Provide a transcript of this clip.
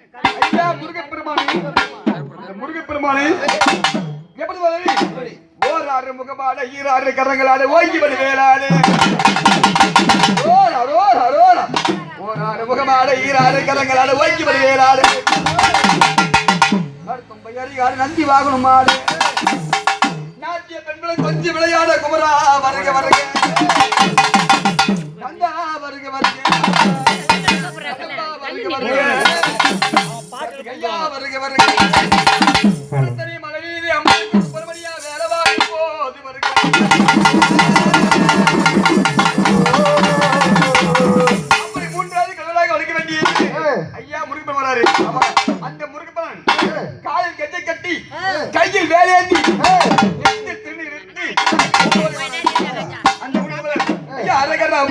ஐயா முருகப்பெருமானே, முருகப்பெருமானே எப்படி வருது? ஓராறு முகமாட ஈராறு கரங்களாடு ஓங்கி வரு வேளாடு. ஓராறு முகமாட ஈராறு கரங்களாடு ஓங்கி வரு வேளாடு. அறிகாடு நந்தி வாகனம் மாடு நாட்டிய பெண்களை கொஞ்சம் விளையாட குமரா வருக வருக கந்தா வருக வருக ஐயா வருக வருக மலைவீதி அம்மனுக்கு பொறுமணியா வேலவாடி போது வருக. அப்படி மூன்றாவது கடலாக வலிக்க வேண்டியது ஐயா முருகப்பன் வராரு. அந்த முருகப்பன் காலில் கெட்டை கட்டி கையில் வேலையேந்தி திருநீர் அந்த முருகப்பன் ஐயா அரகரா